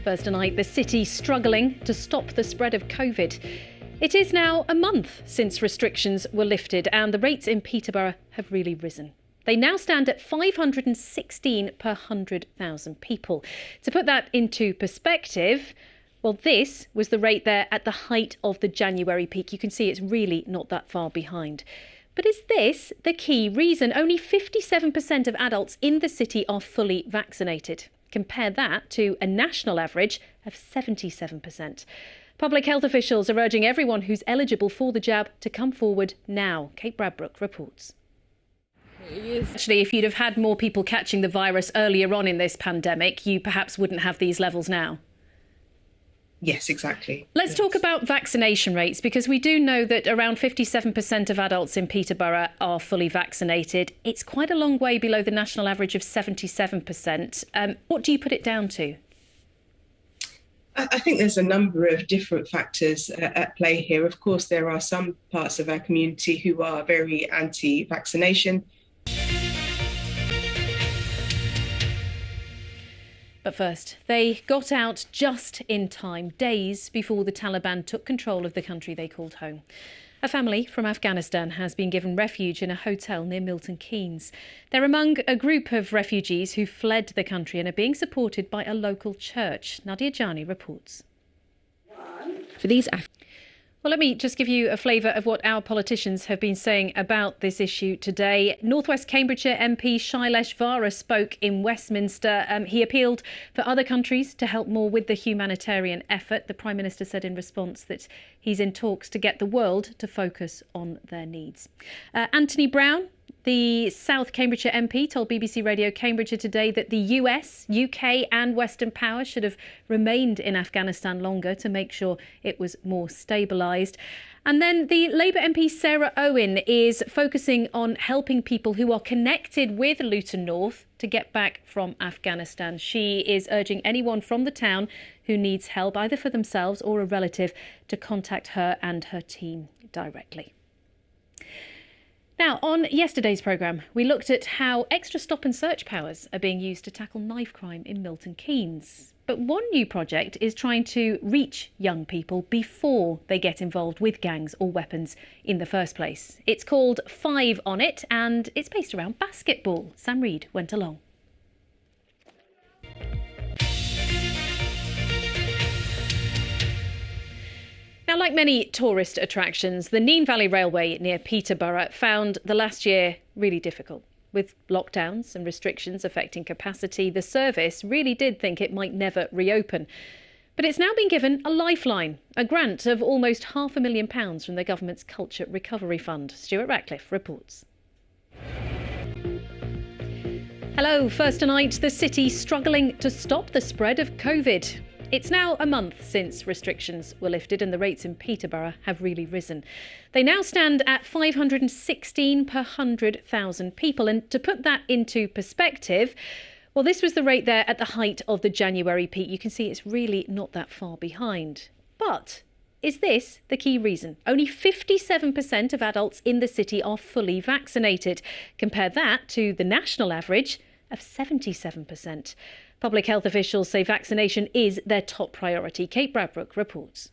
First tonight, the city struggling to stop the spread of COVID. It is now a month since restrictions were lifted and the rates in Peterborough have really risen. They now stand at 516 per 100,000 people. To put that into perspective, well, this was the rate there at the height of the January peak. You can see it's really not that far behind. But is this the key reason? Only 57% of adults in the city are fully vaccinated. Compare that to a national average of 77%. Public health officials are urging everyone who's eligible for the jab to come forward now. Kate Bradbrook reports. Actually, if you'd have had more people catching the virus earlier on in this pandemic, you perhaps wouldn't have these levels now. Yes, exactly. Let's talk about vaccination rates, because we do know that around 57% of adults in Peterborough are fully vaccinated. It's quite a long way below the national average of 77%. What do you put it down to? I think there's a number of different factors at play here. Of course, there are some parts of our community who are very anti-vaccination. But first, they got out just in time, days before the Taliban took control of the country they called home. A family from Afghanistan has been given refuge in a hotel near Milton Keynes. They're among a group of refugees who fled the country and are being supported by a local church. Nadia Jani reports. Well, let me just give you a flavour of what our politicians have been saying about this issue today. North West Cambridgeshire MP Shailesh Vara spoke in Westminster. He appealed for other countries to help more with the humanitarian effort. The Prime Minister said in response that he's in talks to get the world to focus on their needs. Anthony Brown, the South Cambridgeshire MP, told BBC Radio Cambridgeshire today that the US, UK and Western powers should have remained in Afghanistan longer to make sure it was more stabilised. And then the Labour MP Sarah Owen is focusing on helping people who are connected with Luton North to get back from Afghanistan. She is urging anyone from the town who needs help, either for themselves or a relative, to contact her and her team directly. Now, on yesterday's programme, we looked at how extra stop and search powers are being used to tackle knife crime in Milton Keynes. But one new project is trying to reach young people before they get involved with gangs or weapons in the first place. It's called 5 on It and it's based around basketball. Sam Reid went along. Now, like many tourist attractions, the Nene Valley Railway near Peterborough found the last year really difficult. With lockdowns and restrictions affecting capacity, the service really did think it might never reopen. But it's now been given a lifeline, a grant of almost £500,000 from the government's Culture Recovery Fund. Stuart Ratcliffe reports. Hello, first tonight, the city struggling to stop the spread of COVID. It's now a month since restrictions were lifted and the rates in Peterborough have really risen. They now stand at 516 per 100,000 people. And to put that into perspective, well, this was the rate there at the height of the January peak. You can see it's really not that far behind. But is this the key reason? Only 57% of adults in the city are fully vaccinated. Compare that to the national average of 77%. Public health officials say vaccination is their top priority. Kate Bradbrook reports.